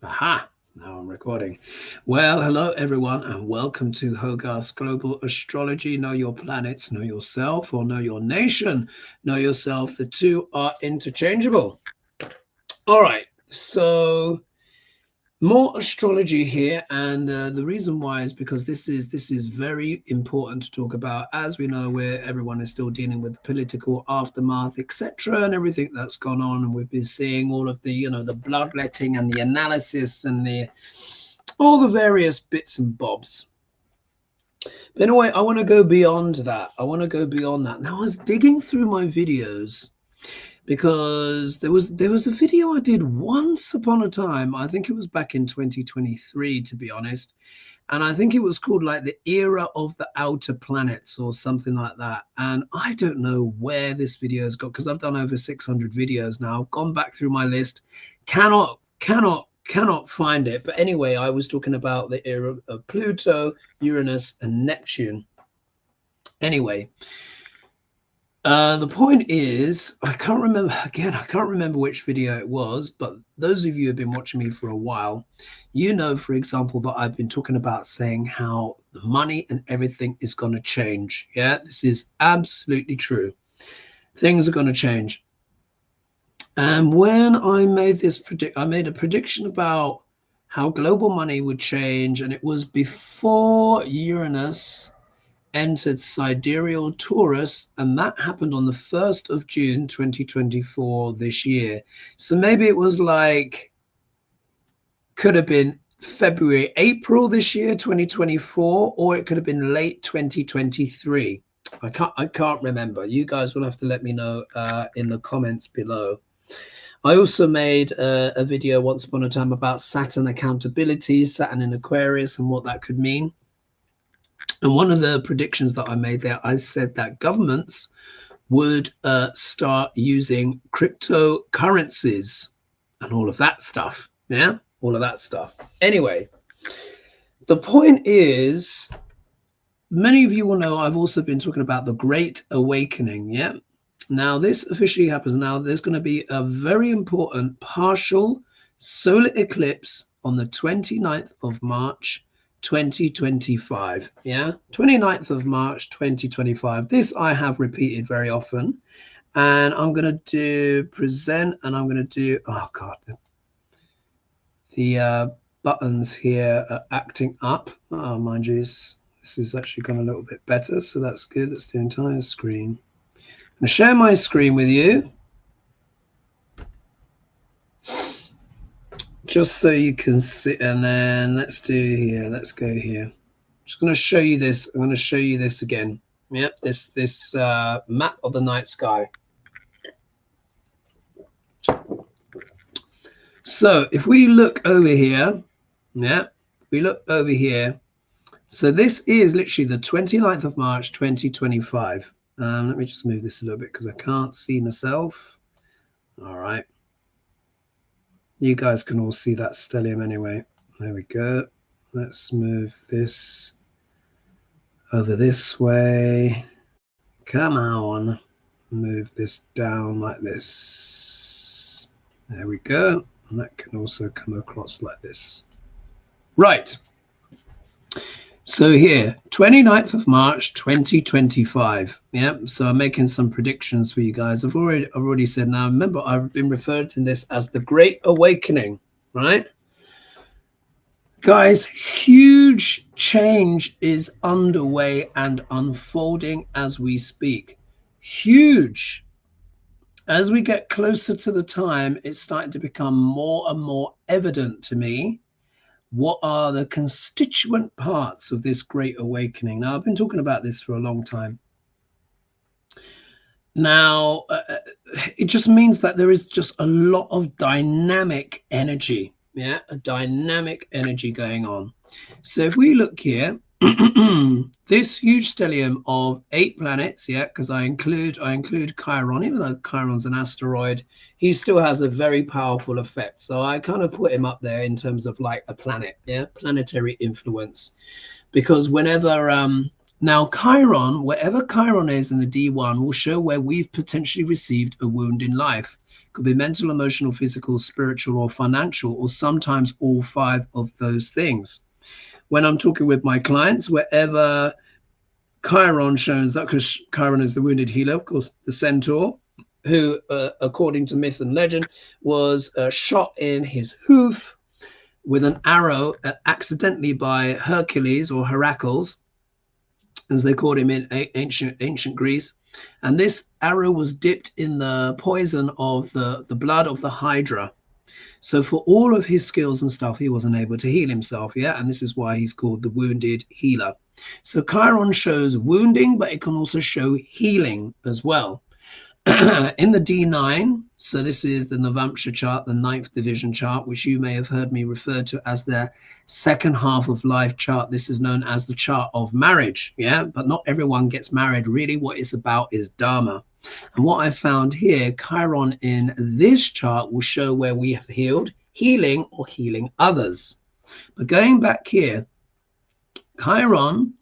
Aha, now I'm recording. Well, hello everyone, and welcome to Hogarth's Global Astrology. Know your planets, know yourself, or know your nation, know yourself. The two are interchangeable. All right, so more astrology here, and the reason why is because this is very important to talk about, as we know, where everyone is still dealing with the political aftermath, etc., and everything that's gone on, and we've been seeing all of the the bloodletting and the analysis and the all the various bits and bobs. But in a way, I want to go beyond that. I want to go beyond that. Now, I was digging through my videos because there was a video I did once upon a time. I think it was back in 2023, to be honest, and I think it was called like the era of the outer planets or something like that. And I don't know where this video has got, because I've done over 600 videos now. I've gone back through my list, cannot find it. But anyway, I was talking about the era of Pluto, Uranus, and Neptune. Anyway, the point is, I can't remember which video it was, but those of you who have been watching me for a while, you know, for example, that I've been talking about saying how the money and everything is going to change. Yeah, this is absolutely true. Things are going to change. And when I made I made a prediction about how global money would change, and it was before Uranus entered sidereal Taurus, and that happened on the 1st of June 2024 this year. So maybe it was like, could have been February, April this year, 2024, or it could have been late 2023. I can't remember. You guys will have to let me know in the comments below. I also made a video once upon a time about Saturn accountability, Saturn in Aquarius, and what that could mean. And one of the predictions that I made there, I said that governments would start using cryptocurrencies and all of that stuff. Yeah, all of that stuff. Anyway, the point is, many of you will know I've also been talking about the Great Awakening. Yeah. Now, this officially happens now. There's going to be a very important partial solar eclipse on the 29th of March 2025. Yeah, 29th of March 2025. This I have repeated very often, and I'm going to do present, and I'm going to do, oh god, the buttons here are acting up. Oh, mind you, this is actually gone a little bit better, so that's good. Let's do entire screen. I'm going to share my screen with you, just so you can see, and then let's do here. Let's go here. I'm just going to show you this. I'm going to show you this again. Yep, this map of the night sky. So if we look over here, yeah, we look over here. So this is literally the 29th of March 2025. Let me just move this a little bit because I can't see myself. All right. You guys can all see that stellium anyway. There we go. Let's move this over this way. Come on. Move this down like this. There we go. And that can also come across like this. Right. So here, 29th of March 2025. Yeah, so I'm making some predictions for you guys. I've already said, now remember, I've been referred to this as the Great Awakening, right? Guys, huge change is underway and unfolding as we speak. Huge. As we get closer to the time, it's starting to become more and more evident to me what are the constituent parts of this Great Awakening. Now, I've been talking about this for a long time. Now, it just means that there is just a lot of dynamic energy. Yeah, a dynamic energy going on. So if we look here, this huge stellium of 8 planets, yeah, because I include Chiron, even though Chiron's an asteroid, he still has a very powerful effect. So I kind of put him up there in terms of like a planet, yeah, planetary influence. Because whenever now Chiron, wherever Chiron is in the D1, will show where we've potentially received a wound in life. Could be mental, emotional, physical, spiritual, or financial, or sometimes all 5 of those things. When I'm talking with my clients, wherever Chiron shows up, because Chiron is the wounded healer, of course, the centaur, who, according to myth and legend, was shot in his hoof with an arrow accidentally by Hercules, or Heracles, as they called him in ancient Greece. And this arrow was dipped in the poison of the blood of the Hydra. So for all of his skills and stuff, he wasn't able to heal himself. Yeah. And this is why he's called the wounded healer. So Chiron shows wounding, but it can also show healing as well. In the D9, so this is the Navamsha chart, the 9th division chart, which you may have heard me refer to as the second half of life chart. This is known as the chart of marriage. Yeah, but not everyone gets married. Really, what it's about is Dharma. And what I found here, Chiron in this chart will show where we have healed, healing, or healing others. But going back here, Chiron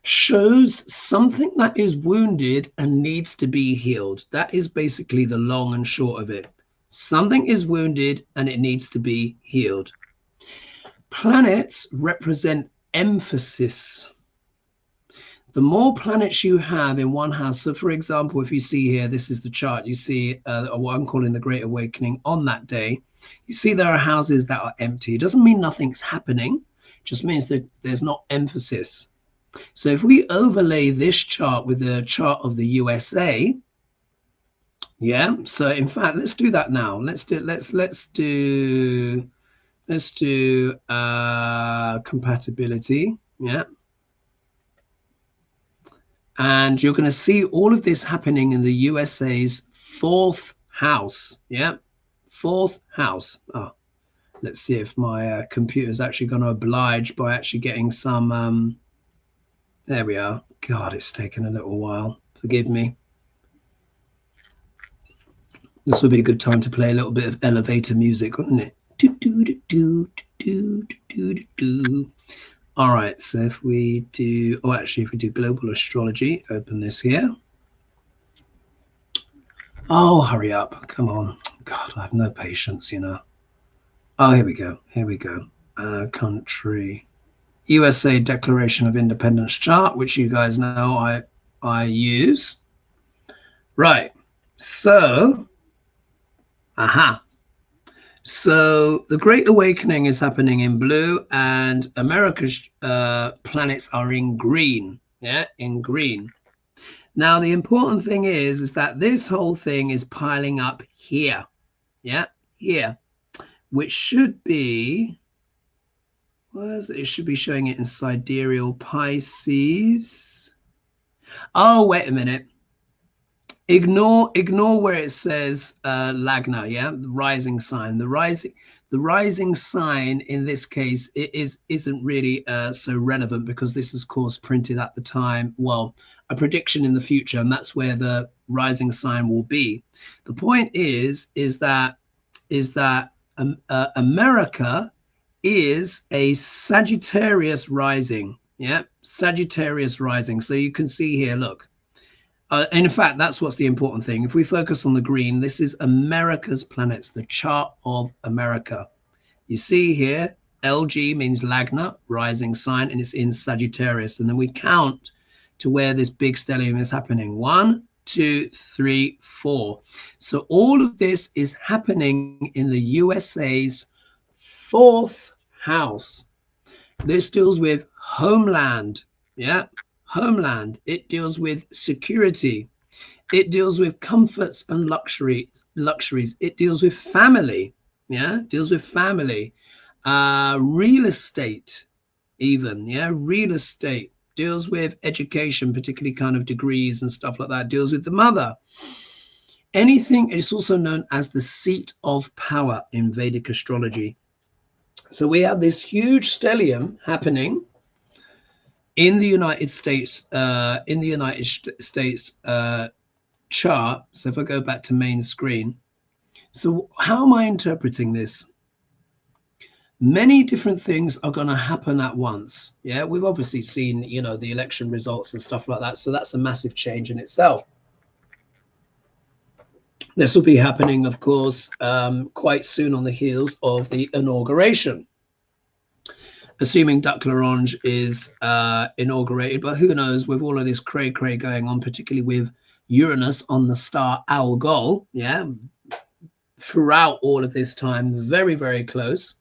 shows something that is wounded and needs to be healed. That is basically the long and short of it. Something is wounded and it needs to be healed. Planets represent emphasis. The more planets you have in one house, so for example, if you see here, this is the chart, you see what I'm calling the Great Awakening on that day. You see there are houses that are empty. It doesn't mean nothing's happening. It just means that there's not emphasis. So if we overlay this chart with the chart of the USA, yeah, so in fact, let's do that now. Let's do compatibility, yeah. And you're going to see all of this happening in the USA's 4th house, yeah, 4th house. Oh, let's see if my computer is actually going to oblige by actually getting some there we are. God, it's taken a little while. Forgive me. This would be a good time to play a little bit of elevator music, wouldn't it? Do, do, do, do, do, do, do, do. All right, so if we do, oh, actually, if we do global astrology, open this here. Oh, hurry up. Come on. God, I have no patience, you know. Oh, here we go. Here we go. Country. USA Declaration of Independence chart, which you guys know I use. Right. So, so the Great Awakening is happening in blue, and America's planets are in green. Yeah, in green. Now, the important thing is that this whole thing is piling up here. Yeah, here, which should be, it should be showing it in sidereal Pisces. Oh, wait a minute. Ignore where it says Lagna, yeah, the rising sign. The rising sign in this case isn't really so relevant, because this is, of course, printed at the time. Well, a prediction in the future, and that's where the rising sign will be. The point is that America is a Sagittarius rising. Yeah, Sagittarius rising. So you can see here, look. In fact, that's what's the important thing. If we focus on the green, this is America's planets, the chart of America. You see here, LG means Lagna, rising sign, and it's in Sagittarius. And then we count to where this big stellium is happening. 1, 2, 3, 4. So all of this is happening in the USA's 4th house. This deals with homeland. Yeah, homeland. It deals with security. It deals with comforts and luxuries. It deals with family. Yeah, deals with family. Real estate, even. Yeah, real estate. Deals with education, particularly kind of degrees and stuff like that. Deals with the mother. Anything. It's also known as the seat of power in Vedic astrology. So we have this huge stellium happening in the United States, chart. So if I go back to main screen, so how am I interpreting this? Many different things are going to happen at once. Yeah, we've obviously seen, you know, the election results and stuff like that. So that's a massive change in itself. This will be happening, of course, quite soon on the heels of the inauguration, assuming Duck L'Orange is inaugurated. But who knows, with all of this cray-cray going on, particularly with Uranus on the star Algol, yeah, throughout all of this time, very, very close.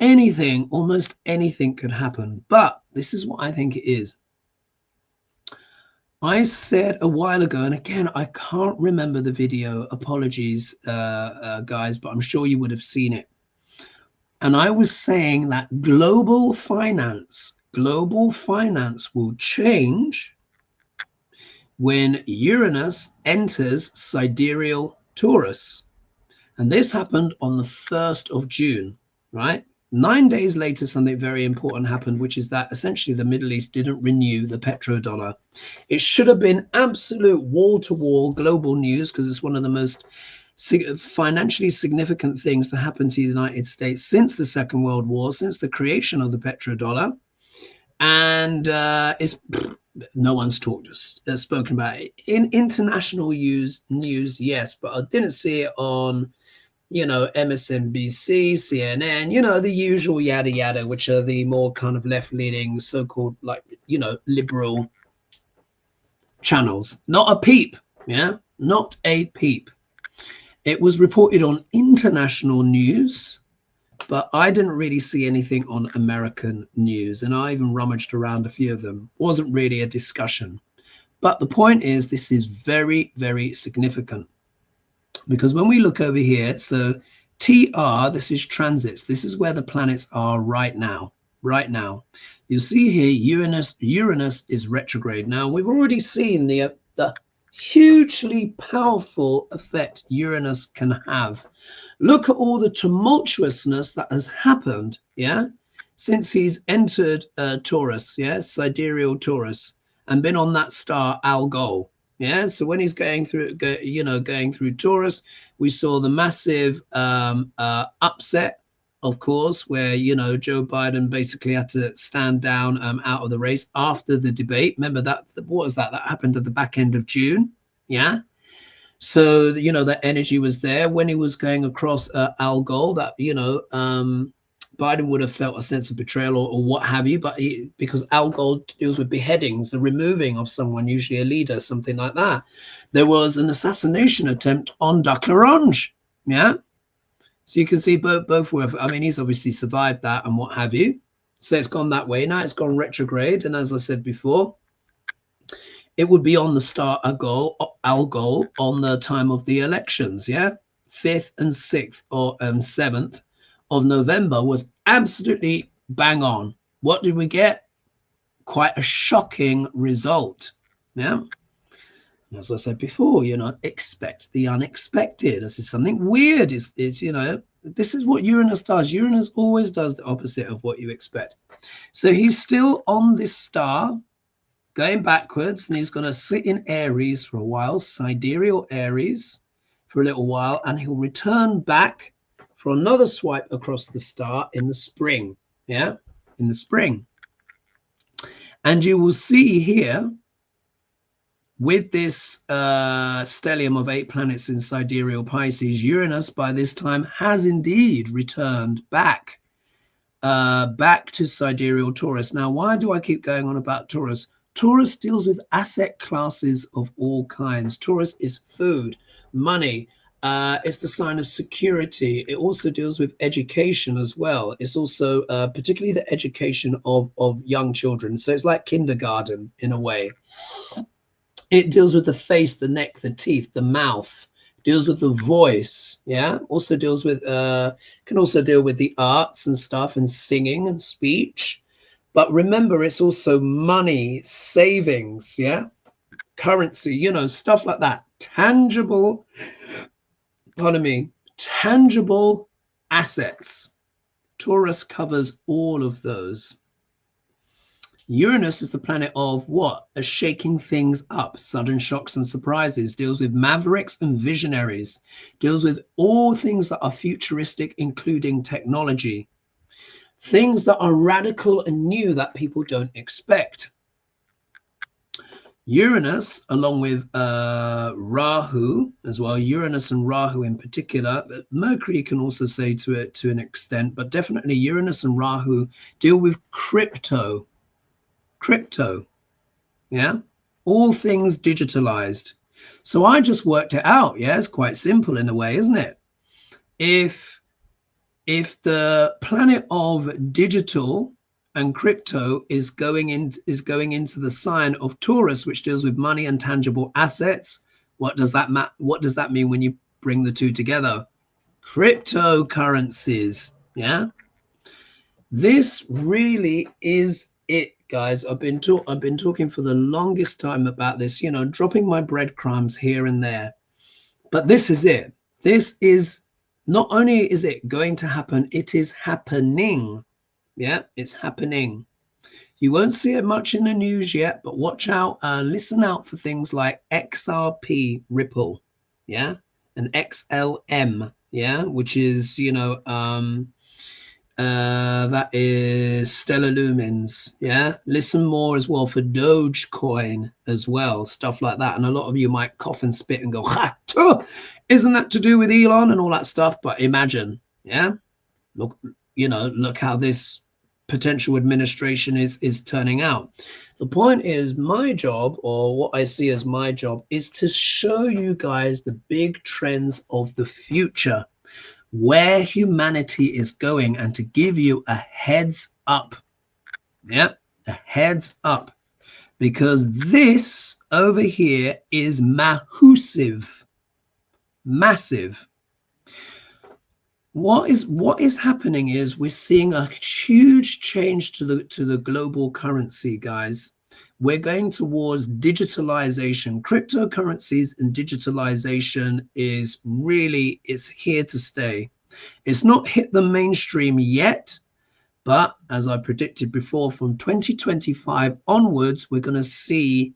Anything, almost anything could happen. But this is what I think it is. I said a while ago, and again, I can't remember the video, apologies, guys, but I'm sure you would have seen it. And I was saying that global finance will change when Uranus enters sidereal Taurus. And this happened on the 1st of June, right? 9 days later, something very important happened, which is that essentially the Middle East didn't renew the petrodollar. It should have been absolute wall-to-wall global news because it's one of the most financially significant things to happen to the United States since the Second World War, since the creation of the petrodollar. And no one's spoken about it. In international news, yes, but I didn't see it on, you know, MSNBC, CNN, you know, the usual yada yada, which are the more kind of left-leaning, so-called, like, you know, liberal channels. Not a peep, yeah, not a peep. It was reported on international news, but I didn't really see anything on American news, and I even rummaged around a few of them. Wasn't really a discussion. But the point is, this is very, very significant. Because when we look over here, so TR, this is transits. This is where the planets are right now. Right now, you'll see here Uranus is retrograde. Now we've already seen the hugely powerful effect Uranus can have. Look at all the tumultuousness that has happened, yeah, since he's entered Taurus, yeah, sidereal Taurus, and been on that star Algol. Yeah, so when he's going through Taurus, we saw the massive upset, of course, where, you know, Joe Biden basically had to stand down out of the race after the debate. Remember that? What was that? That happened at the back end of June. Yeah. So, you know, that energy was there when he was going across Algol, that, you know, Biden would have felt a sense of betrayal or what have you, but because Algol deals with beheadings, the removing of someone, usually a leader, something like that. There was an assassination attempt on Duck L'Orange, yeah? So you can see both were, I mean, he's obviously survived that and what have you. So it's gone that way. Now it's gone retrograde, and as I said before, it would be on the star Algol on the time of the elections, yeah? 5th and 6th or 7th of November was absolutely bang on. What did we get? Quite a shocking result. Yeah. As I said before, you know, expect the unexpected. This is something weird. Is you know, this is what Uranus does. Uranus always does the opposite of what you expect. So he's still on this star, going backwards, and he's going to sit in Aries for a while, sidereal Aries, for a little while, and he'll return back for another swipe across the star in the spring, yeah, in the spring. And you will see here, with this stellium of 8 planets in sidereal Pisces, Uranus by this time has indeed returned back to sidereal Taurus. Now, why do I keep going on about Taurus? Taurus deals with asset classes of all kinds. Taurus is food, money. It's the sign of security. It also deals with education as well. It's also particularly the education of young children. So it's like kindergarten in a way. It deals with the face, the neck, the teeth, the mouth. Deals with the voice. Yeah. Also deals with can also deal with the arts and stuff, and singing and speech. But remember, it's also money, savings. Yeah. Currency. You know, stuff like that. Tangible. Pardon me, tangible assets. Taurus covers all of those. Uranus is the planet of what? A shaking things up, sudden shocks and surprises, deals with mavericks and visionaries, deals with all things that are futuristic, including technology, things that are radical and new that people don't expect. Uranus, along with Rahu as well, Uranus and Rahu in particular, but Mercury can also say to it to an extent, but definitely Uranus and Rahu deal with crypto, yeah, all things digitalized. So I just worked it out. Yeah, it's quite simple in a way, isn't it? If the planet of digital and crypto is going into the sign of Taurus, which deals with money and tangible assets, what does that mean when you bring the two together? Cryptocurrencies. Yeah, this really is it, guys. I've been talking for the longest time about this, you know, dropping my breadcrumbs here and there, but this is it. This is, not only is it going to happen, it is happening. Yeah, it's happening. You won't see it much in the news yet, but watch out, listen out for things like XRP Ripple, yeah, and XLM, yeah, which is, you know, that is Stellar Lumens. Yeah, listen more as well for Dogecoin as well, stuff like that. And a lot of you might cough and spit and go, ha, isn't that to do with Elon and all that stuff? But imagine, yeah, look, you know, look how this potential administration is turning out. The point is, my job, or what I see as my job, is to show you guys the big trends of the future, where humanity is going, and to give you a heads up. Yeah, a heads up, because this over here is massive. What is happening is we're seeing a huge change to the global currency, guys. We're going towards digitalization. Cryptocurrencies and digitalization is really, it's here to stay. It's not hit the mainstream yet, but as I predicted before, from 2025 onwards, we're going to see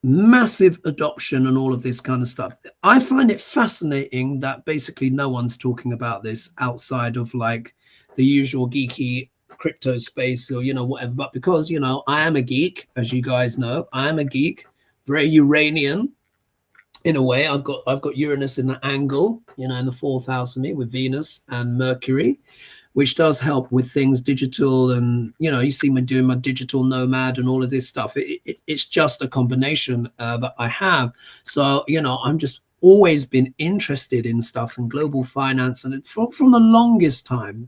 massive adoption and all of this kind of stuff. I find it fascinating that basically no one's talking about this outside of like the usual geeky crypto space or, you know, whatever. But because, you know, I am a geek, as you guys know, I am a geek, very Uranian in a way. I've got Uranus in the angle, you know, in the fourth house of me with Venus and Mercury, which does help with things digital. And, you know, you see me doing my digital nomad and all of this stuff. It's just a combination that I have. So, you know, I'm just always been interested in stuff and global finance, and from the longest time,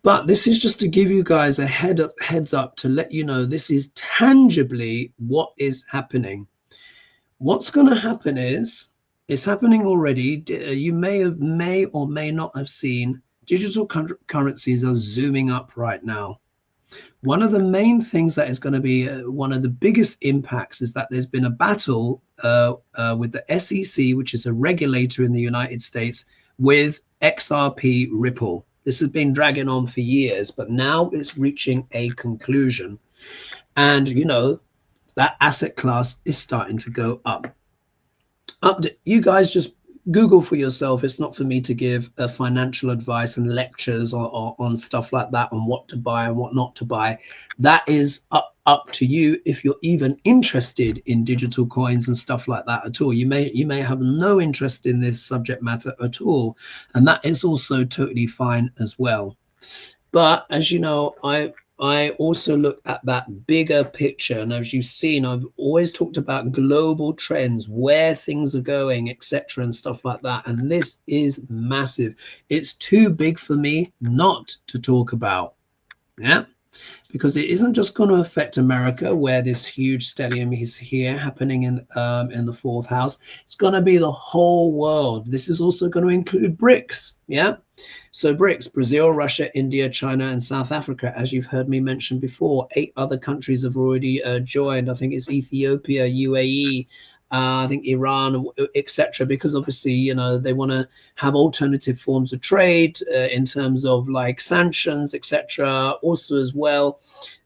But this is just to give you guys a heads up to let you know this is tangibly what is happening. What's going to happen is, it's happening already. You may or may not have seen digital currencies are zooming up right now. One of the main things that is going to be one of the biggest impacts is that there's been a battle with the SEC, which is a regulator in the United States, with XRP Ripple. This has been dragging on for years, but now it's reaching a conclusion. And, you know, that asset class is starting to go up. You guys just Google for yourself. It's not for me to give financial advice and lectures on stuff like that, on what to buy and what not to buy. That is up to you if you're even interested in digital coins and stuff like that at all. You may have no interest in this subject matter at all, and that is also totally fine as well. But as you know, I also look at that bigger picture, and as you've seen, I've always talked about global trends, where things are going, etc., and stuff like that. And this is massive. It's too big for me not to talk about. Yeah, because it isn't just going to affect America, where this huge stellium is here happening in the fourth house. It's going to be the whole world. This is also going to include BRICS. Yeah. So BRICS, Brazil, Russia, India, China, and South Africa, as you've heard me mention before. 8 other countries have already joined. I think it's Ethiopia, UAE, I think Iran, etc. Because obviously, you know, they want to have alternative forms of trade in terms of like sanctions, etc. Also as well,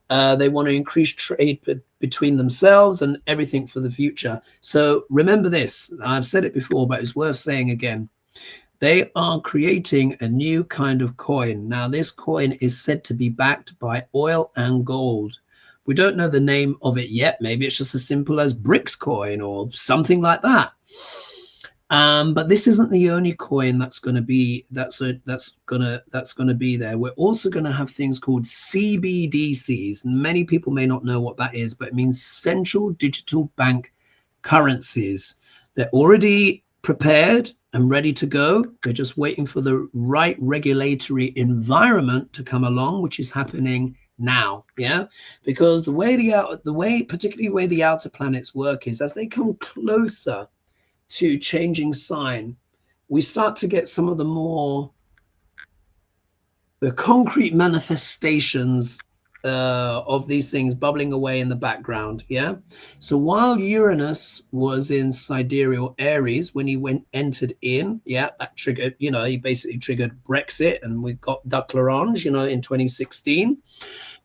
they want to increase trade between themselves and everything for the future. So remember this, I've said it before, but it's worth saying again. They are creating a new kind of coin. Now, this coin is said to be backed by oil and gold, We don't know the name of it yet. Maybe it's just as simple as BRICS coin or something like that. But this isn't the only coin that's going to be be there. We're also going to have things called CBDCs. Many people may not know what that is, but it means central digital bank currencies. They're already prepared and ready to go. They're just waiting for the right regulatory environment to come along, which is happening now. Yeah, because particularly the way the outer planets work is as they come closer to changing sign, we start to get some of the concrete manifestations of these things bubbling away in the background. Yeah. So while Uranus was in sidereal Aries, when he entered in, yeah, that triggered, he basically triggered Brexit, and we got Duck L'Orange, in 2016.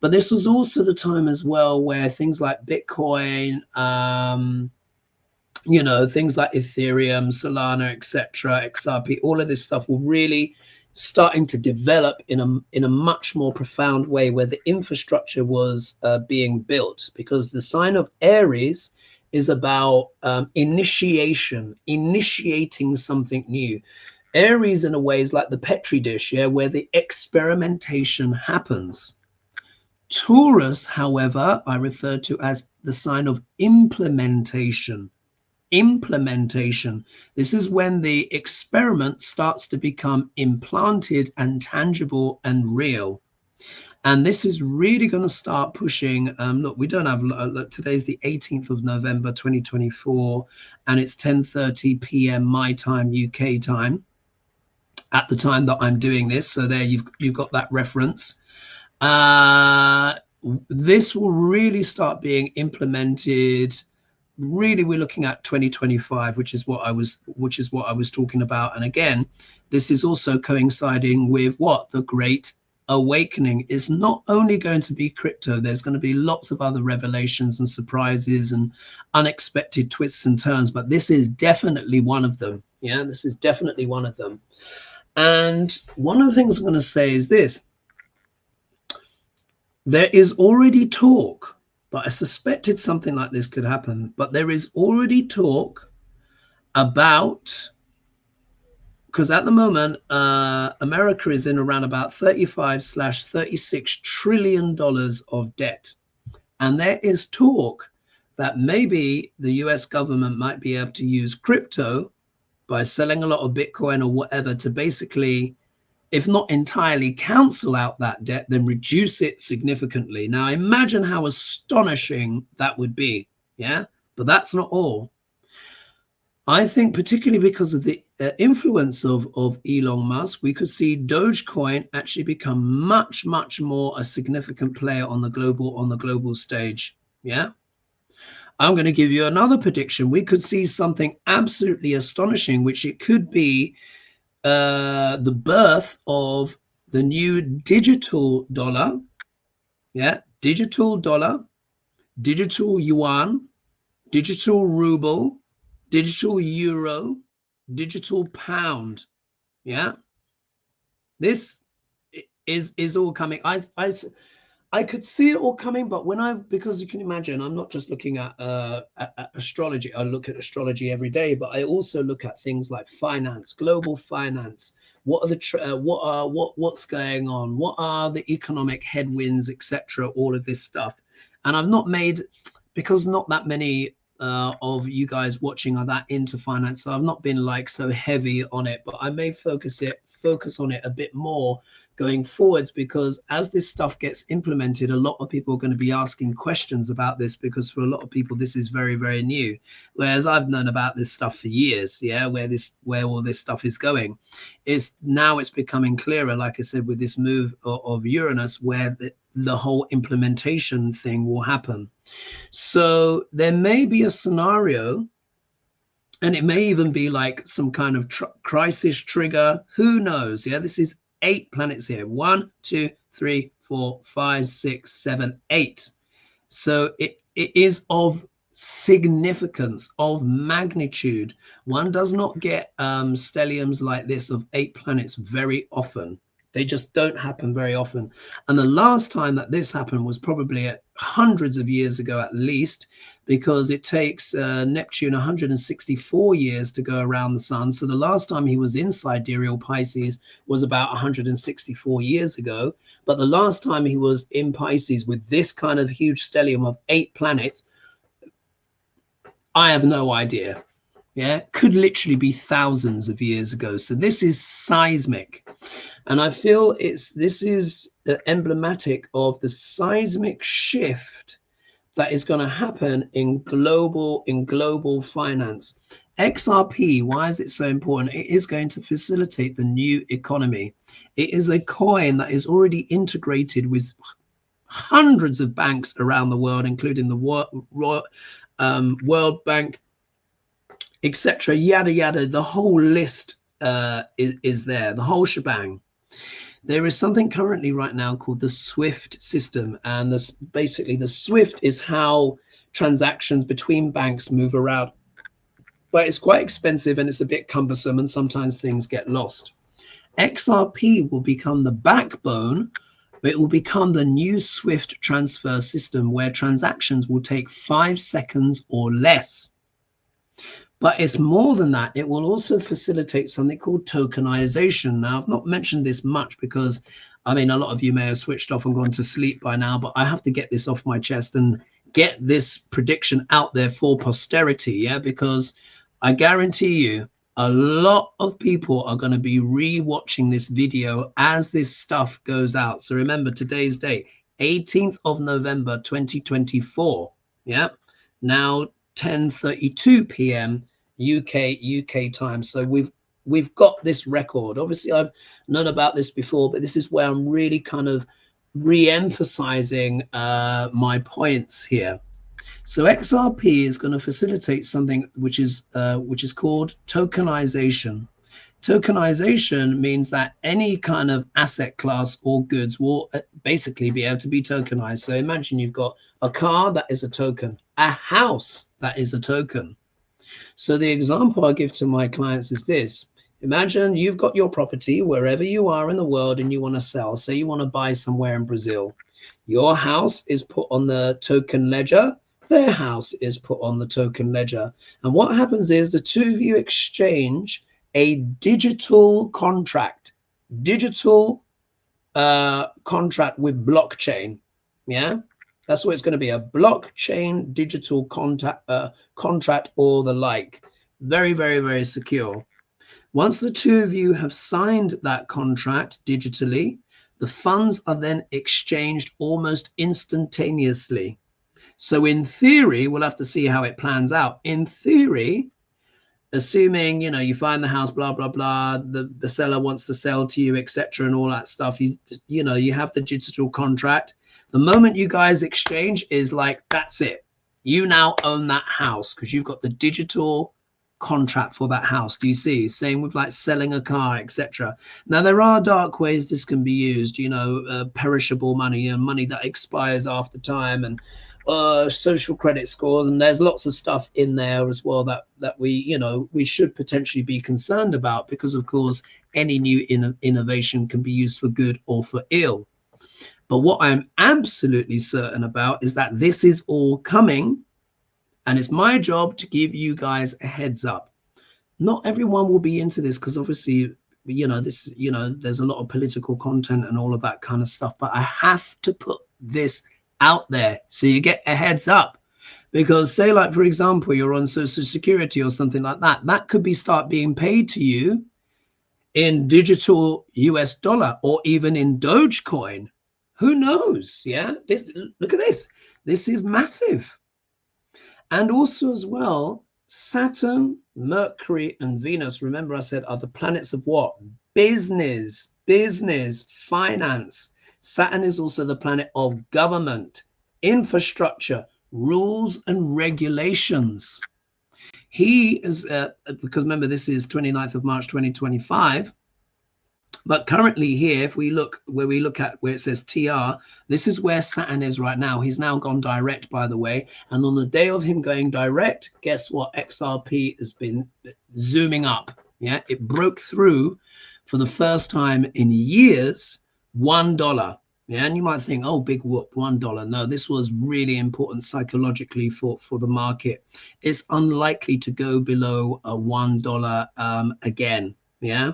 But this was also the time as well where things like Bitcoin, things like Ethereum, Solana, etc., XRP, all of this stuff were really starting to develop in a much more profound way, where the infrastructure was being built, because the sign of Aries is about initiating something new. Aries, in a way, is like the Petri dish, yeah, where the experimentation happens. Taurus, however, I refer to as the sign of implementation. This is when the experiment starts to become implanted and tangible and real. And this is really going to start pushing. Look, we don't have, look, today's the 18th of November, 2024, and it's 10:30 p.m. my time, UK time, at the time that I'm doing this. So there you've got that reference. This will really start being implemented. Really, we're looking at 2025, which is what I was talking about. And again, this is also coinciding with what the Great Awakening is. Not only going to be crypto, there's going to be lots of other revelations and surprises and unexpected twists and turns, but this is definitely one of them. Yeah, this is definitely one of them. And one of the things I'm going to say is this: there is already talk, but I suspected something like this could happen. But there is already talk about, because at the moment, America is in around about 35/36 trillion dollars of debt. And there is talk that maybe the US government might be able to use crypto by selling a lot of Bitcoin or whatever to basically, if not entirely cancel out that debt, then reduce it significantly. Now, imagine how astonishing that would be. Yeah, but that's not all. I think particularly because of the influence of Elon Musk, we could see Dogecoin actually become much more a significant player on the global stage. Yeah. I'm going to give you another prediction. We could see something absolutely astonishing, which it could be the birth of the new digital dollar. Yeah, digital dollar, digital yuan, digital ruble, digital euro, digital pound. Yeah, this is all coming. I could see it all coming, but because you can imagine, I'm not just looking at astrology. I look at astrology every day, but I also look at things like finance, global finance. What are the what's going on? What are the economic headwinds, etc. All of this stuff, and I've not made, because not that many of you guys watching are that into finance, so I've not been like so heavy on it, but I may focus on it a bit more going forwards, because as this stuff gets implemented, a lot of people are going to be asking questions about this, because for a lot of people this is very new, whereas I've known about this stuff for years. Yeah, where all this stuff is going, is now it's becoming clearer, like I said, with this move of Uranus, where the whole implementation thing will happen. So there may be a scenario, and it may even be like some kind of crisis trigger, who knows. Yeah, this is 8 planets here. 1, 2, 3, 4, 5, 6, 7, 8. So it is of significance, of magnitude. One does not get stelliums like this of 8 planets very often. They just don't happen very often. And the last time that this happened was probably hundreds of years ago at least, because it takes Neptune 164 years to go around the sun. So the last time he was in sidereal Pisces was about 164 years ago. But the last time he was in Pisces with this kind of huge stellium of 8 planets, I have no idea. Yeah, could literally be thousands of years ago. So this is seismic. And I feel this is emblematic of the seismic shift that is going to happen in global finance. XRP, why is it so important? It is going to facilitate the new economy. It is a coin that is already integrated with hundreds of banks around the world, including the World Bank, etc. Yada yada. The whole list is there, the whole shebang. There is something currently right now called the SWIFT system, and basically the SWIFT is how transactions between banks move around, but it's quite expensive and it's a bit cumbersome, and sometimes things get lost. XRP will become the backbone. It will become the new SWIFT transfer system where transactions will take 5 seconds or less. But it's more than that. It will also facilitate something called tokenization. Now, I've not mentioned this much because, I mean, a lot of you may have switched off and gone to sleep by now, but I have to get this off my chest and get this prediction out there for posterity, yeah? Because I guarantee you, a lot of people are going to be re-watching this video as this stuff goes out. So remember today's date, 18th of November, 2024, yeah? Now, 10:32 p.m. UK time. So we've got this record. Obviously I've known about this before, but this is where I'm really kind of re-emphasizing my points here. So XRP is going to facilitate something which is called tokenization. Tokenization means that any kind of asset class or goods will basically be able to be tokenized. So imagine you've got a car that is a token, a house that is a token. So the example I give to my clients is this. Imagine you've got your property wherever you are in the world and you want to sell. Say you want to buy somewhere in Brazil. Your house is put on the token ledger. Their house is put on the token ledger. And what happens is the two of you exchange a digital contract, contract with blockchain. Yeah, that's what it's going to be, a blockchain digital contract or the like. Very, very, very secure. Once the two of you have signed that contract digitally, the funds are then exchanged almost instantaneously. So in theory, we'll have to see how it plans out. In theory, assuming, you know, you find the house, blah, blah, blah, the seller wants to sell to you, etc., and all that stuff, you know, you have the digital contract. The moment you guys exchange is like, that's it. You now own that house because you've got the digital contract for that house. Do you see? Same with like selling a car, etc. Now, there are dark ways this can be used, you know, perishable money and money that expires after time, and social credit scores, and there's lots of stuff in there as well that we, you know, we should potentially be concerned about, because of course any new innovation can be used for good or for ill. But what I'm absolutely certain about is that this is all coming, and it's my job to give you guys a heads up. Not everyone will be into this because obviously, you know, this, you know, there's a lot of political content and all of that kind of stuff, but I have to put this out there so you get a heads up. Because say, like, for example, you're on Social Security or something like that, that could be start being paid to you in digital US dollar or even in Dogecoin. Who knows? Yeah, look at this. This is massive. And also as well, Saturn, Mercury, and Venus, remember I said, are the planets of what? Business, finance. Saturn is also the planet of government, infrastructure, rules and regulations. He is, because remember, this is 29th of March, 2025. But currently here, if we look where it says TR, this is where Saturn is right now. He's now gone direct, by the way. And on the day of him going direct, guess what? XRP has been zooming up. Yeah, it broke through for the first time in years, $1. Yeah, and you might think, oh, big whoop, $1. No, this was really important psychologically for the market. It's unlikely to go below a $1 again. Yeah.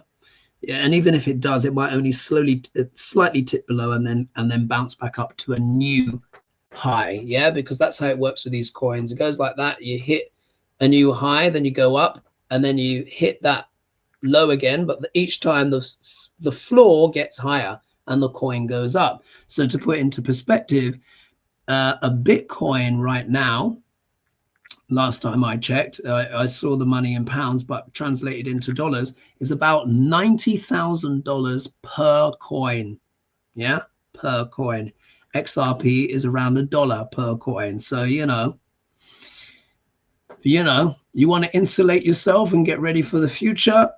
Yeah, and even if it does, it might only slightly tip below and then bounce back up to a new high. Yeah, because that's how it works with these coins. It goes like that. You hit a new high, then you go up, and then you hit that low again. But each time the floor gets higher and the coin goes up. So to put into perspective, a Bitcoin right now, last time I checked, I saw the money in pounds, but translated into dollars is about $90,000 per coin. Yeah, per coin. XRP is around $1 per coin. So, you want to insulate yourself and get ready for the future.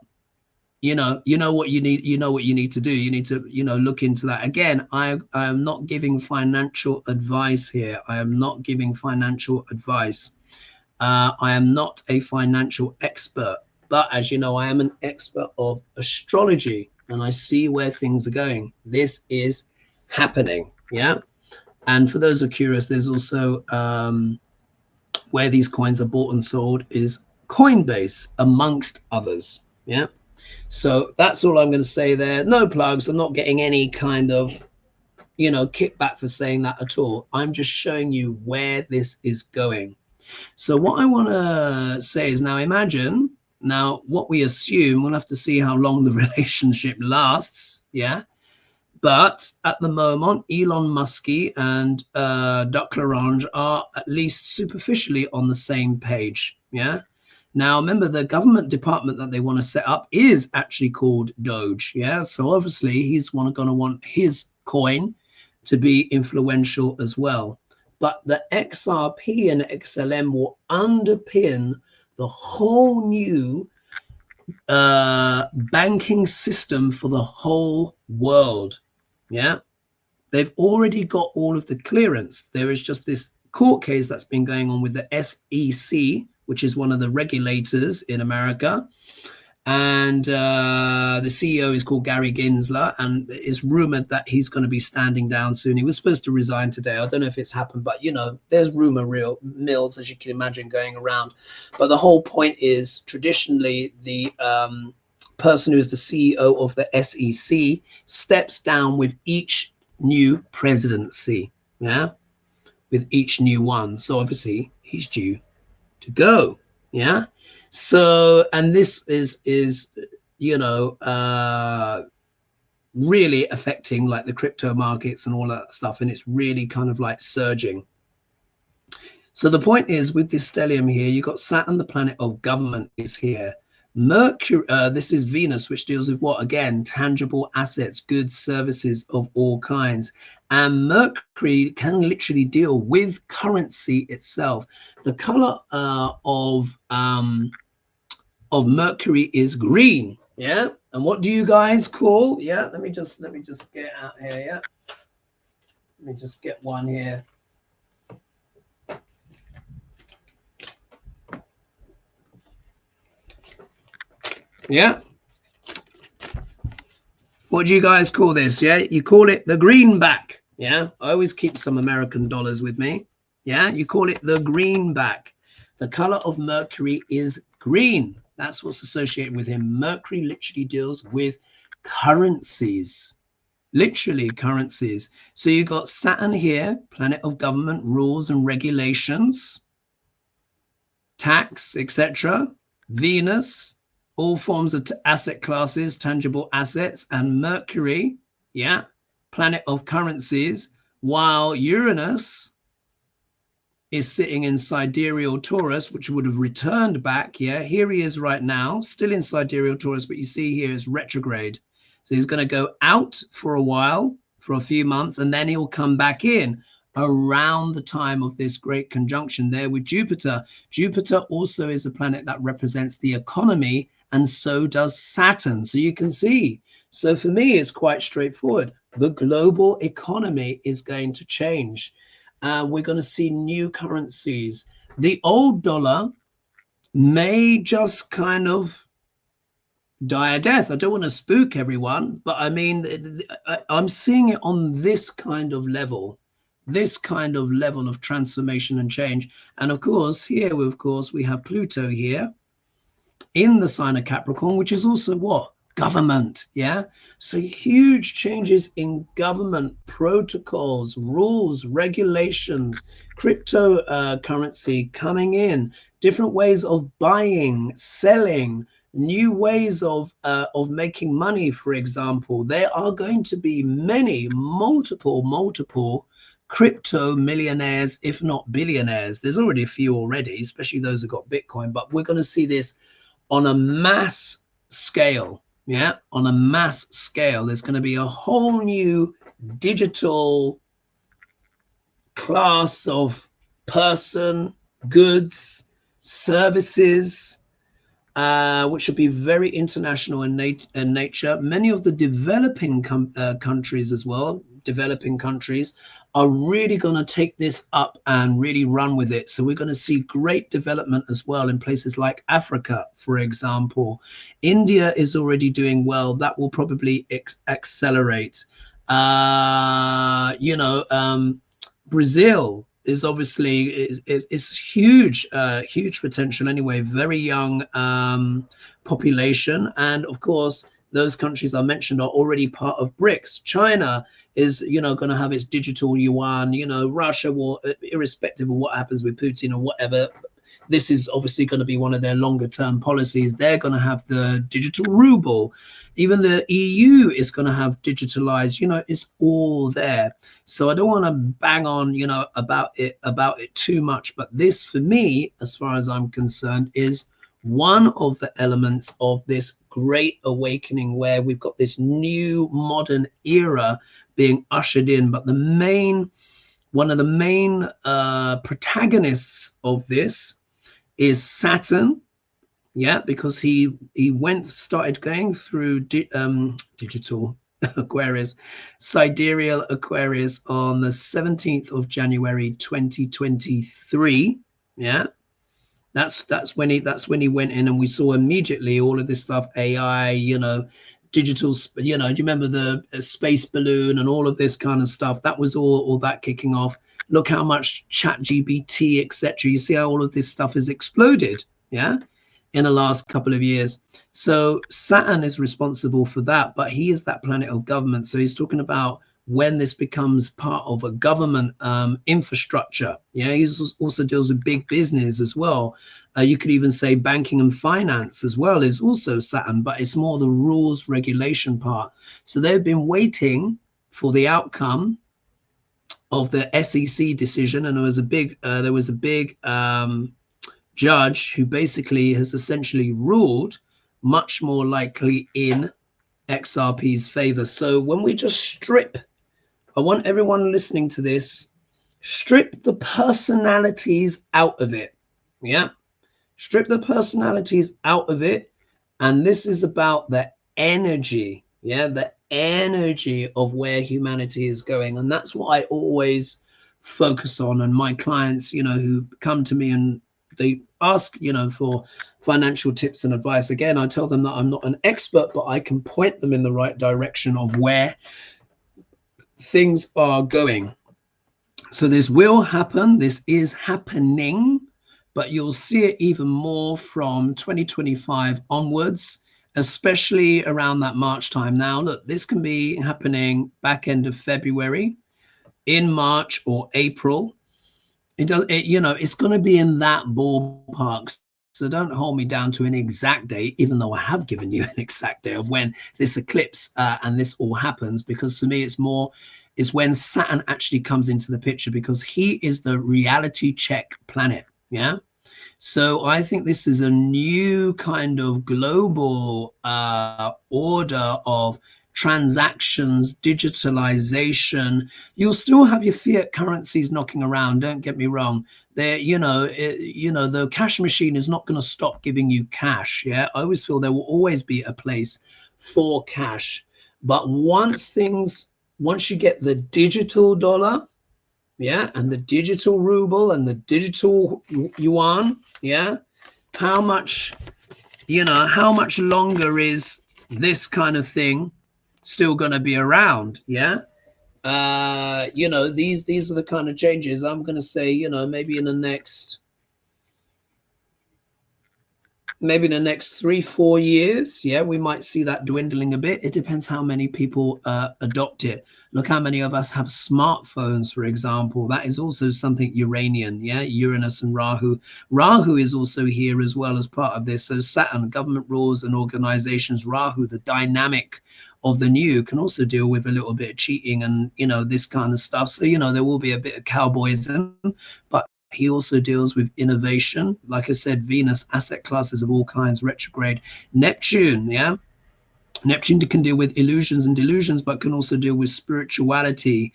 You know what you need. You know what you need to do. You need to, look into that. Again, I am not giving financial advice here. I am not giving financial advice. I am not a financial expert, but as you know, I am an expert of astrology and I see where things are going. This is happening. Yeah. And for those who are curious, there's also where these coins are bought and sold is Coinbase, amongst others. Yeah. So that's all I'm going to say there. No plugs. I'm not getting any kind of, kickback for saying that at all. I'm just showing you where this is going. So what I want to say is now what we assume, we'll have to see how long the relationship lasts. Yeah. But at the moment, Elon Muskie and Duck Larange are at least superficially on the same page. Yeah. Now, remember, the government department that they want to set up is actually called Doge. Yeah. So obviously, he's going to want his coin to be influential as well. But the XRP and XLM will underpin the whole new banking system for the whole world. Yeah. They've already got all of the clearance. There is just this court case that's been going on with the SEC, which is one of the regulators in America. And the CEO is called Gary Gensler, and it's rumored that he's going to be standing down soon. He was supposed to resign today. I don't know if it's happened, but there's rumor mills, as you can imagine, going around. But the whole point is, traditionally, the person who is the CEO of the SEC steps down with each new presidency. Yeah, with each new one. So obviously he's due to go. Yeah. So, and this is really affecting like the crypto markets and all that stuff, and it's really kind of like surging. So the point is, with this stellium here, you've got Saturn, the planet of government, is here. Mercury, this is Venus, which deals with what? Again, tangible assets, goods, services of all kinds. And Mercury can literally deal with currency itself. The color of Mercury is green. Yeah. And what do you guys call? Yeah. Let me just get out here. Yeah. Let me just get one here. Yeah. What do you guys call this? Yeah, you call it the greenback. Yeah, I always keep some American dollars with me. Yeah, you call it the greenback. The color of Mercury is green. That's what's associated with him. Mercury literally deals with currencies. Literally currencies. So you got Saturn here, planet of government, rules and regulations, tax, etc. Venus, all forms of asset classes, tangible assets, and Mercury, yeah, planet of currencies, while Uranus is sitting in sidereal Taurus, which would have returned back. Yeah, here he is right now, still in sidereal Taurus, but you see here is retrograde. So he's going to go out for a while, for a few months, and then he'll come back in around the time of this great conjunction there with Jupiter. Jupiter also is a planet that represents the economy, and so does Saturn. So you can see. So for me, it's quite straightforward. The global economy is going to change. We're going to see new currencies. The old dollar may just kind of die a death. I don't want to spook everyone, but I mean, I'm seeing it on this kind of level, of transformation and change. And of course, here, we have Pluto here in the sign of Capricorn, which is also what? Government. Yeah. So huge changes in government protocols, rules, regulations, cryptocurrency coming in, different ways of buying, selling, new ways of making money. For example, there are going to be multiple crypto millionaires, if not billionaires. There's already a few already, especially those who got Bitcoin, but we're going to see this on a mass scale. Yeah, on a mass scale, there's going to be a whole new digital class of person, goods, services, which should be very international in nature. Many of the developing countries as well, are really going to take this up and really run with it. So we're going to see great development as well in places like Africa, for example. India is already doing well. That will probably accelerate. Brazil is obviously is huge, huge potential anyway. Very young population, and of course those countries I mentioned are already part of BRICS. China is, going to have its digital yuan. Russia will, irrespective of what happens with Putin or whatever, this is obviously going to be one of their longer term policies. They're going to have the digital ruble. Even the EU is going to have digitalized, it's all there. So I don't want to bang on, about it too much. But this, for me, as far as I'm concerned, is one of the elements of this great awakening where we've got this new modern era being ushered in. But one of the main protagonists of this is Saturn. Yeah, because he started going through digital Aquarius, sidereal Aquarius on the 17th of January 2023. Yeah, that's when he went in, and we saw immediately all of this stuff, AI, digital, do you remember the space balloon and all of this kind of stuff? That was all that kicking off. Look how much ChatGPT, etc. You see how all of this stuff has exploded. Yeah, in the last couple of years. So Saturn is responsible for that, but he is that planet of government. So he's talking about when this becomes part of a government infrastructure. Yeah, he also deals with big business as well. You could even say banking and finance as well is also Saturn, but it's more the rules regulation part. So they've been waiting for the outcome of the SEC decision, and there was a big judge who basically has essentially ruled much more likely in XRP's favor. So when we just I want everyone listening to this, strip the personalities out of it. Yeah, strip the personalities out of it. And this is about the energy. Yeah, the energy of where humanity is going. And that's what I always focus on. And my clients, who come to me and they ask, for financial tips and advice. Again, I tell them that I'm not an expert, but I can point them in the right direction of where things are going. So this will happen. This is happening, but you'll see it even more from 2025 onwards, especially around that March time. Now, look, this can be happening back end of February, in March or April. It's going to be in that ballpark. So don't hold me down to an exact date, even though I have given you an exact day of when this eclipse and this all happens, because for me, it's when Saturn actually comes into the picture, because he is the reality check planet. Yeah. So I think this is a new kind of global order of transactions, digitalization. You'll still have your fiat currencies knocking around, don't get me wrong. There, the cash machine is not going to stop giving you cash. Yeah, I always feel there will always be a place for cash, but once you get the digital dollar, yeah, and the digital ruble and the digital yuan, yeah, how much you know, how much longer is this kind of thing still going to be around? Yeah. You know, these are the kind of changes I'm going to say, you know, maybe in the next 3-4 years, yeah, we might see that dwindling a bit. It depends how many people adopt it. Look how many of us have smartphones, for example. That is also something Uranian, yeah, Uranus and Rahu. Rahu is also here as well as part of this. So Saturn, government rules and organizations. Rahu, the dynamic of the new, can also deal with a little bit of cheating and, you know, this kind of stuff. So, you know, there will be a bit of cowboyism, but he also deals with innovation. Like I said, Venus, asset classes of all kinds, retrograde. Neptune, yeah. Neptune can deal with illusions and delusions, but can also deal with spirituality,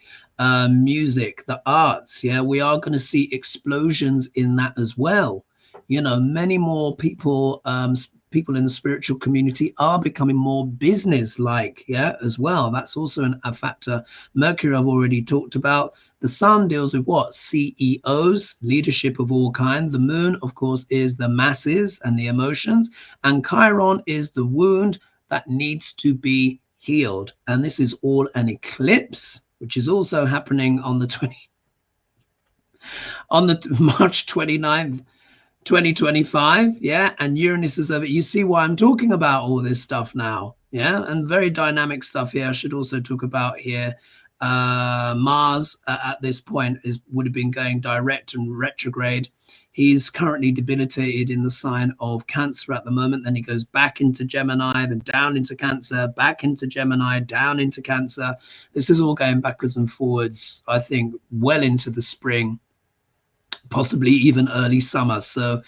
music, the arts. Yeah, we are going to see explosions in that as well. You know, many more people, people in the spiritual community are becoming more business-like, yeah, as well. That's also a factor. Mercury, I've already talked about. The sun deals with what? CEOs, leadership of all kinds. The moon, of course, is the masses and the emotions. And Chiron is the wound that needs to be healed. And this is all an eclipse, which is also happening on the March 29th, 2025. Yeah. And Uranus is over. You see why I'm talking about all this stuff now. Yeah. And very dynamic stuff here. I should also talk about here. Mars at this point would have been going direct and retrograde. He's currently debilitated in the sign of Cancer at the moment. Then he goes back into Gemini, then down into Cancer, back into Gemini, down into Cancer. This is all going backwards and forwards, I think, well into the spring, possibly even early summer. So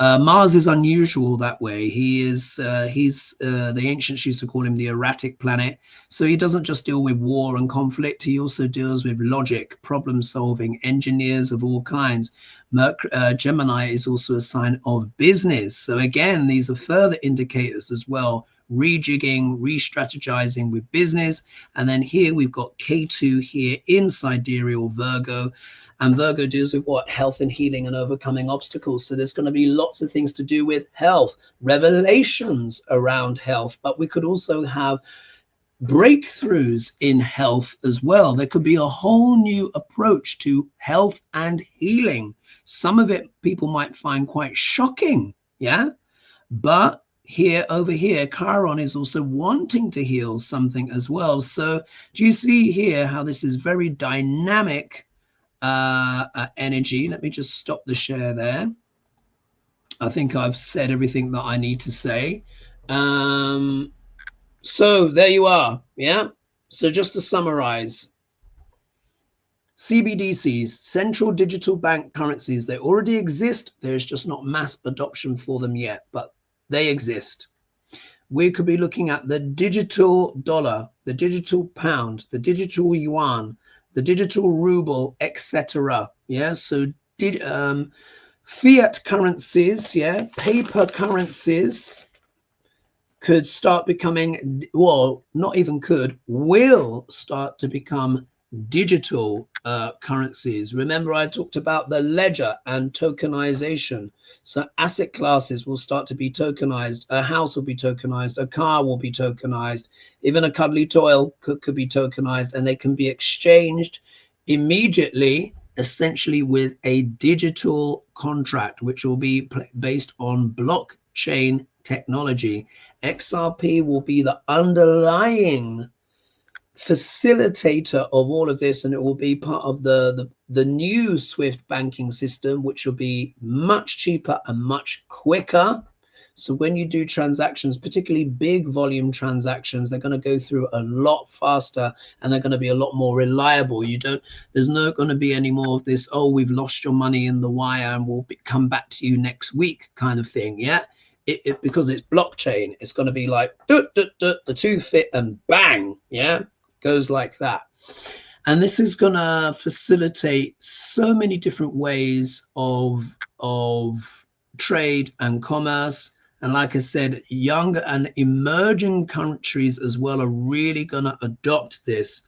Mars is unusual that way. He's the ancients used to call him the erratic planet. So he doesn't just deal with war and conflict. He also deals with logic, problem solving, engineers of all kinds. Gemini is also a sign of business. So again, these are further indicators as well. Rejigging, re-strategizing with business. And then here we've got K2 here in sidereal Virgo. And Virgo deals with what? Health and healing and overcoming obstacles. So there's going to be lots of things to do with health, revelations around health, but we could also have breakthroughs in health as well. There could be a whole new approach to health and healing. Some of it people might find quite shocking, yeah? But here, over here, Chiron is also wanting to heal something as well. So do you see here how this is very dynamic energy? Let me just stop the share there. I think I've said everything that I need to say. So there you are. Yeah. So just to summarize, CBDCs, central digital bank currencies, they already exist. There's just not mass adoption for them yet, but they exist. We could be looking at the digital dollar, the digital pound, the digital yuan, the digital ruble, etc. Yeah, so fiat currencies, yeah, paper currencies could start becoming, well, not even could, will start to become digital currencies. Remember, I talked about the ledger and tokenization. So asset classes will start to be tokenized. A house will be tokenized. A car will be tokenized. Even a cuddly toy could be tokenized, and they can be exchanged immediately, essentially with a digital contract, which will be based on blockchain technology. XRP will be the underlying facilitator of all of this, and it will be part of the new Swift banking system, which will be much cheaper and much quicker. So when you do transactions, particularly big volume transactions, they're going to go through a lot faster, and they're going to be a lot more reliable. There's not going to be any more of this, oh, we've lost your money in the wire and we'll come back to you next week kind of thing. Yeah. Because it's blockchain, it's going to be like the two fit and bang, yeah, goes like that. And this is going to facilitate so many different ways of trade and commerce. And like I said, young and emerging countries as well are really going to adopt this.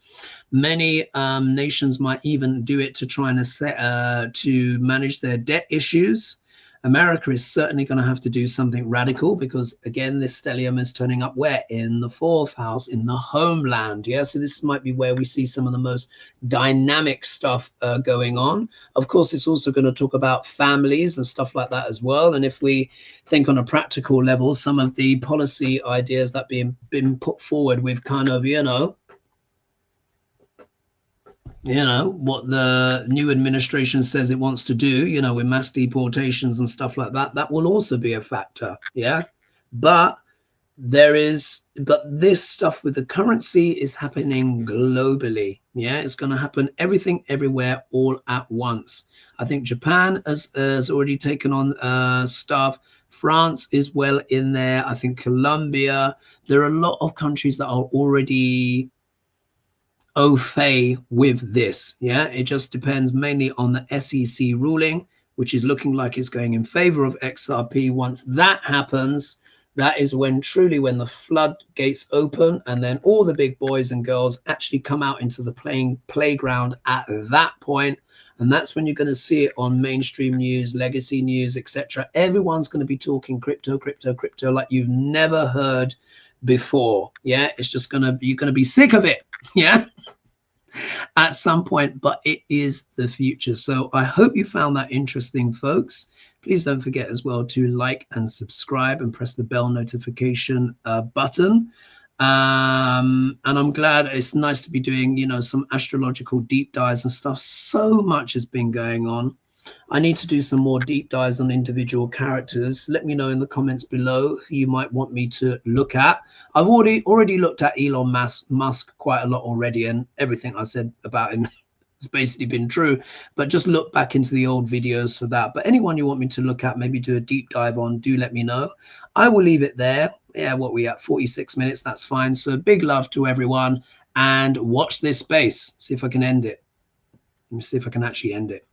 Many nations might even do it to try and to manage their debt issues. America is certainly going to have to do something radical because, again, this stellium is turning up where? In the 4th house, in the homeland. Yeah, so this might be where we see some of the most dynamic stuff going on. Of course, it's also going to talk about families and stuff like that as well. And if we think on a practical level, some of the policy ideas that been put forward with kind of, what the new administration says it wants to do, with mass deportations and stuff like that, that will also be a factor. Yeah. But this stuff with the currency is happening globally. Yeah. It's going to happen everything, everywhere, all at once. I think Japan has already taken on stuff. France is well in there. I think Colombia. There are a lot of countries that are already au fait with this. Yeah, it just depends mainly on the SEC ruling, which is looking like it's going in favor of XRP. Once that happens, that is when the floodgates open, and then all the big boys and girls actually come out into the playground at that point. And that's when you're going to see it on mainstream news, legacy news, etc. Everyone's going to be talking crypto like you've never heard before. Yeah, it's just you're going to be sick of it. Yeah, at some point, but it is the future. So I hope you found that interesting, folks. Please don't forget as well to like and subscribe and press the bell notification button. And I'm glad, it's nice to be doing, some astrological deep dives and stuff. So much has been going on. I need to do some more deep dives on individual characters. Let me know in the comments below who you might want me to look at. I've already looked at Elon Musk quite a lot already, and everything I said about him has basically been true. But just look back into the old videos for that. But anyone you want me to look at, maybe do a deep dive on, do let me know. I will leave it there. Yeah, what we at? 46 minutes. That's fine. So big love to everyone, and watch this space. See if I can end it. Let me see if I can actually end it.